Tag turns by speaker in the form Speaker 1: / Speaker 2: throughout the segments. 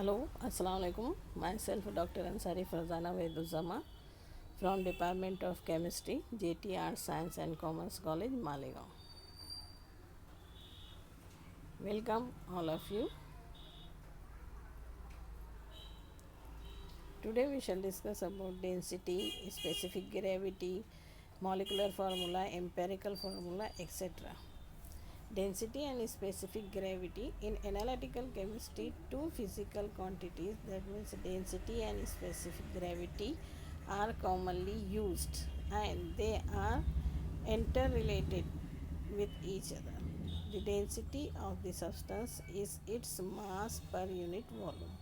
Speaker 1: Hello, Assalamu alaikum. Myself Dr. Ansari Farzana Veduzama from Department of Chemistry, JT Arts Science and Commerce College, Malegaon. Welcome all of you. Today we shall discuss about density, specific gravity, molecular formula, empirical formula, etc. Density and specific gravity in analytical chemistry, two physical quantities, that means density and specific gravity, are commonly used and they are interrelated with each other. The density of the substance is its mass per unit volume,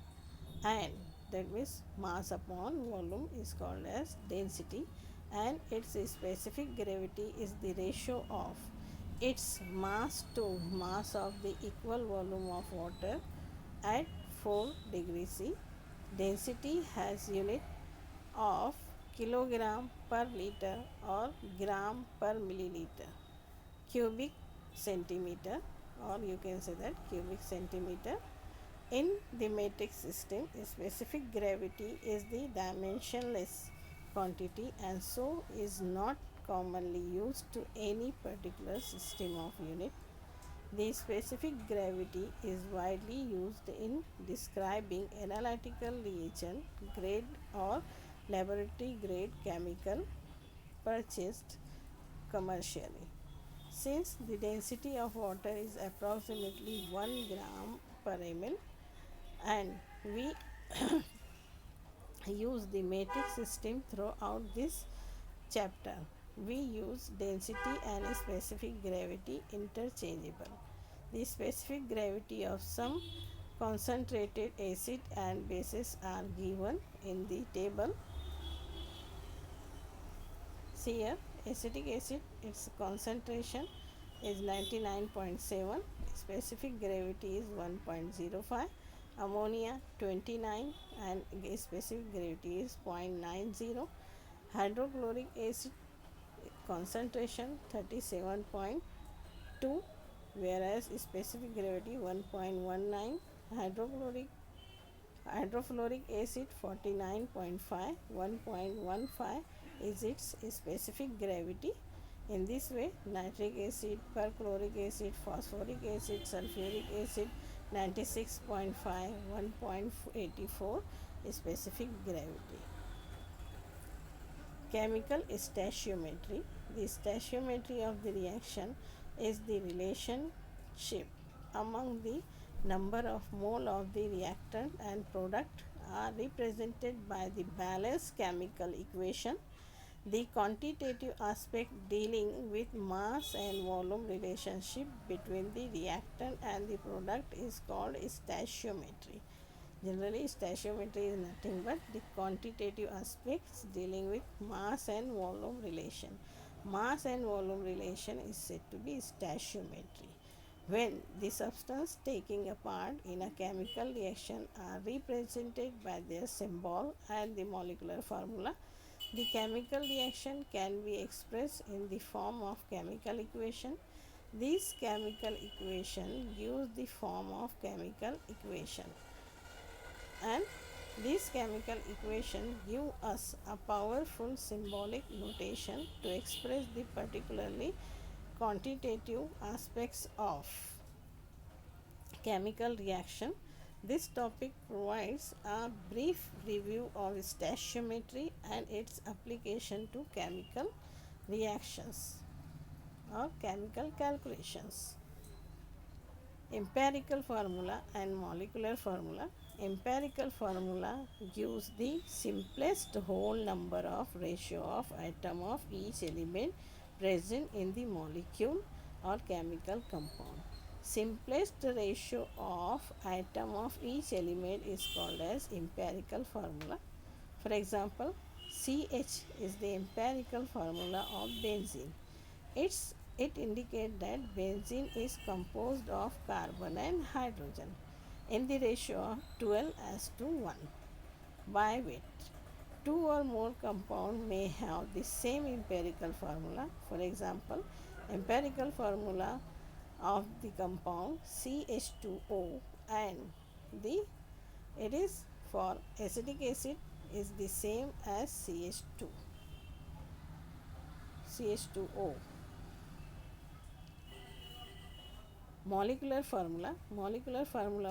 Speaker 1: and that means mass upon volume is called as density, and its specific gravity is the ratio of its mass to mass of the equal volume of water at 4 degrees C. Density has unit of kilogram per liter or gram per milliliter, cubic centimeter, or you can say that cubic centimeter. In the metric system, specific gravity is the dimensionless quantity and so is not commonly used to any particular system of unit. The specific gravity is widely used in describing analytical reagent grade or laboratory grade chemical purchased commercially. Since the density of water is approximately 1 gram per ml, and we use the metric system throughout this chapter, we use density and specific gravity interchangeable. The specific gravity of some concentrated acid and bases are given in the table. See here, acetic acid, its concentration is 99.7, specific gravity is 1.05, ammonia 29 and specific gravity is 0.90, hydrochloric acid concentration 37.2, whereas specific gravity 1.19, hydrofluoric acid 49.5, 1.15 is its specific gravity. In this way, nitric acid, perchloric acid, phosphoric acid, sulfuric acid 96.5, 1.84 specific gravity. Chemical stoichiometry. The stoichiometry of the reaction is the relationship among the number of mole of the reactant and product are represented by the balanced chemical equation. The quantitative aspect dealing with mass and volume relationship between the reactant and the product is called stoichiometry. Generally, stoichiometry is nothing but the quantitative aspects dealing with mass and volume relation. Mass and volume relation is said to be stoichiometry. When the substance taking a part in a chemical reaction are represented by their symbol and the molecular formula, the chemical reaction can be expressed in the form of chemical equation. This chemical equation gives the form of chemical equation, and this chemical equation give us a powerful symbolic notation to express the particularly quantitative aspects of chemical reaction. This topic provides a brief review of stoichiometry and its application to chemical reactions or chemical calculations. Empirical formula and molecular formula. Empirical formula gives the simplest whole number of ratio of atom of each element present in the molecule or chemical compound. Simplest ratio of atom of each element is called as empirical formula. For example, CH is the empirical formula of benzene. It indicates that benzene is composed of carbon and hydrogen in the ratio of 12:1. By weight, two or more compounds may have the same empirical formula. For example, empirical formula of the compound CH2O and the It is for acetic acid is the same as CH2, CH2O. Molecular formula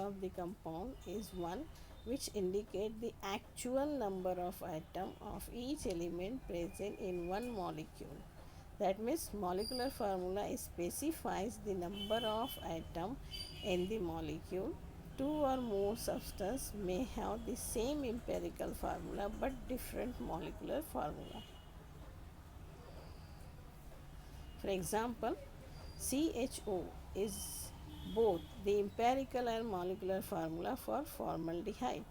Speaker 1: of the compound is one which indicate the actual number of atom of each element present in one molecule. That means molecular formula specifies the number of atom in the molecule. Two or more substances may have the same empirical formula but different molecular formula. For example, CHO is both the empirical and molecular formula for formaldehyde.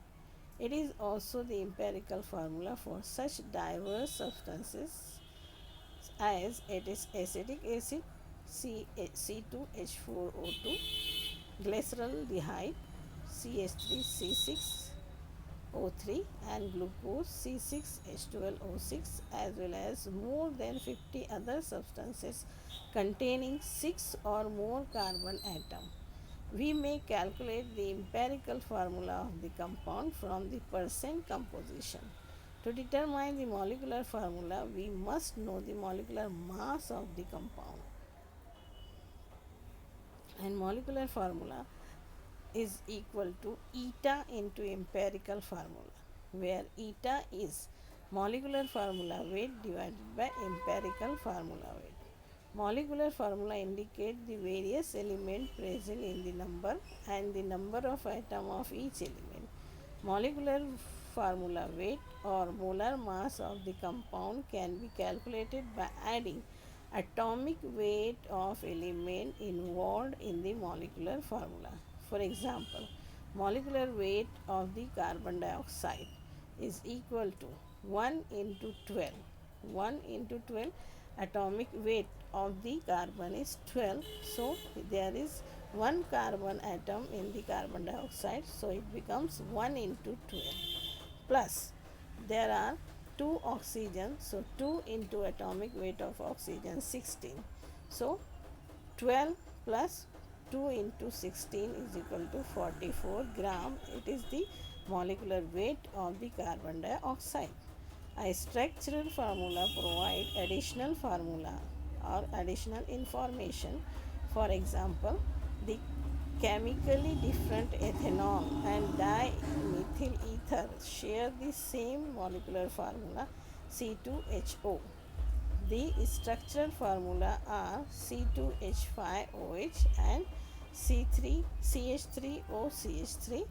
Speaker 1: It is also the empirical formula for such diverse substances as it is acetic acid C2H4O2, glyceraldehyde CH3C6O3, and glucose C6H12O6, as well as more than 50 other substances containing 6 or more carbon atoms. We may calculate the empirical formula of the compound from the percent composition. To determine the molecular formula, we must know the molecular mass of the compound. And molecular formula is equal to eta into empirical formula, where eta is molecular formula weight divided by empirical formula weight. Molecular formula indicate the various elements present in the number and the number of atoms of each element. Molecular formula weight or molar mass of the compound can be calculated by adding atomic weight of element involved in the molecular formula. For example, molecular weight of the carbon dioxide is equal to 1 into 12. 1 into 12, atomic weight of the carbon is 12, so there is one carbon atom in the carbon dioxide, so it becomes 1 into 12, plus there are 2 oxygen, so 2 into atomic weight of oxygen 16, so 12 plus 2 into 16 is equal to 44 gram. It is the molecular weight of the carbon dioxide. A structural formula provide additional formula or additional information. For example, the chemically different ethanol and dimethyl ether share the same molecular formula C2HO. The structural formula are C2H5OH and CH3OCH3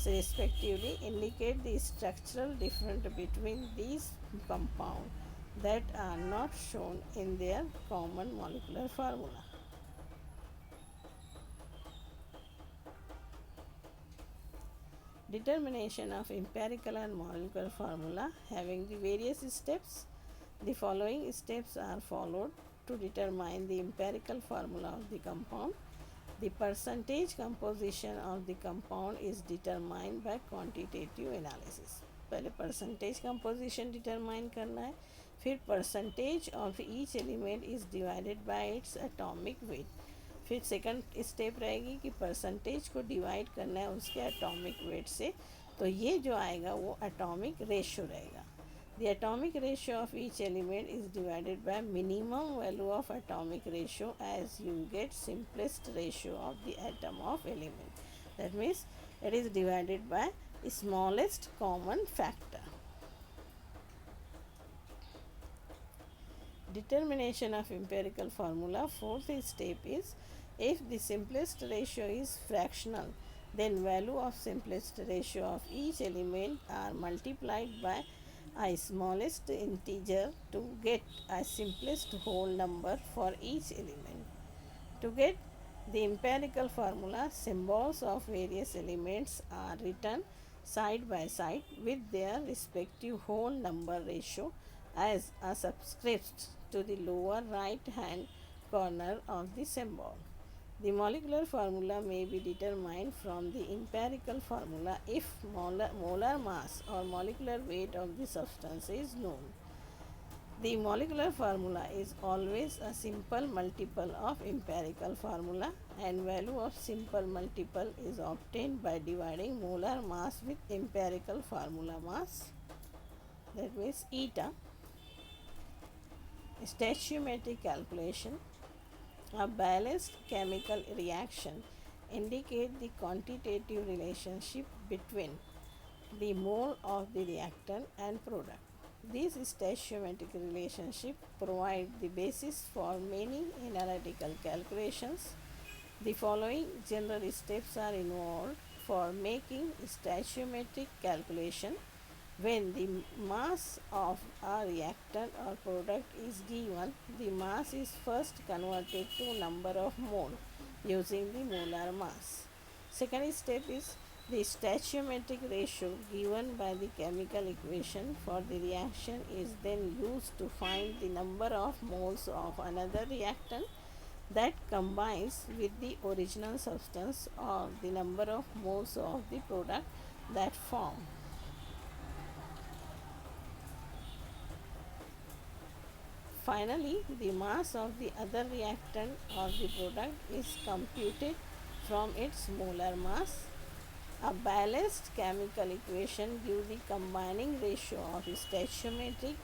Speaker 1: respectively indicate the structural difference between these compounds that are not shown in their common molecular formula. Determination of empirical and molecular formula having the various steps. The following steps are followed to determine the empirical formula of the compound. The percentage composition of the compound is determined by quantitative analysis. पहले percentage composition determine करना है, फिर percentage of each element is divided by its atomic weight. फिर second step रहेगी कि percentage को divide करना है उसके एटॉमिक वेट से, तो ये जो आएगा वो एटॉमिक रेशियो रहेगा. The atomic ratio of each element is divided by minimum value of atomic ratio as you get simplest ratio of the atom of element. That means it is divided by smallest common factor. Determination of empirical formula. Fourth step is, if the simplest ratio is fractional, then value of simplest ratio of each element are multiplied by a smallest integer to get a simplest whole number for each element. To get the empirical formula, symbols of various elements are written side by side with their respective whole number ratio as a subscript to the lower right hand corner of the symbol. The molecular formula may be determined from the empirical formula if molar mass or molecular weight of the substance is known. The molecular formula is always a simple multiple of empirical formula, and value of simple multiple is obtained by dividing molar mass with empirical formula mass, that means eta. Stoichiometric calculation. A balanced chemical reaction indicate the quantitative relationship between the mole of the reactant and product. These stoichiometric relationships provide the basis for many analytical calculations. The following general steps are involved for making stoichiometric calculation. When the mass of a reactant or product is given, the mass is first converted to number of mole using the molar mass. Second step is the stoichiometric ratio given by the chemical equation for the reaction is then used to find the number of moles of another reactant that combines with the original substance or the number of moles of the product that form. Finally, the mass of the other reactant or the product is computed from its molar mass. A balanced chemical equation gives the combining ratio of stoichiometric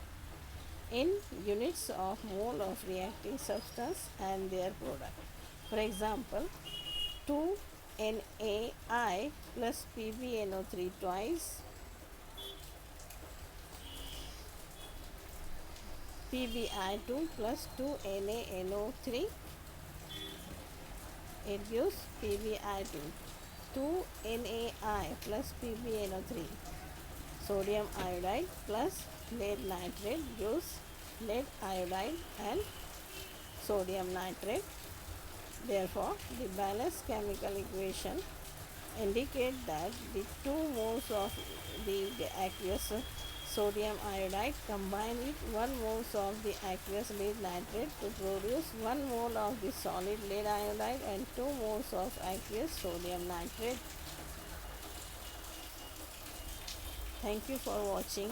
Speaker 1: in units of mole of reacting substance and their product. For example, 2NaI plus PbNO3 twice PbI2 plus 2NaNO3, it gives PbI2. 2NaI plus PbNO3, sodium iodide plus lead nitrate gives lead iodide and sodium nitrate. Therefore, the balanced chemical equation indicate that the 2 moles of the aqueous sodium iodide combine with 1 moles of the aqueous lead nitrate to produce 1 mole of the solid lead iodide and 2 moles of aqueous sodium nitrate. Thank you for watching.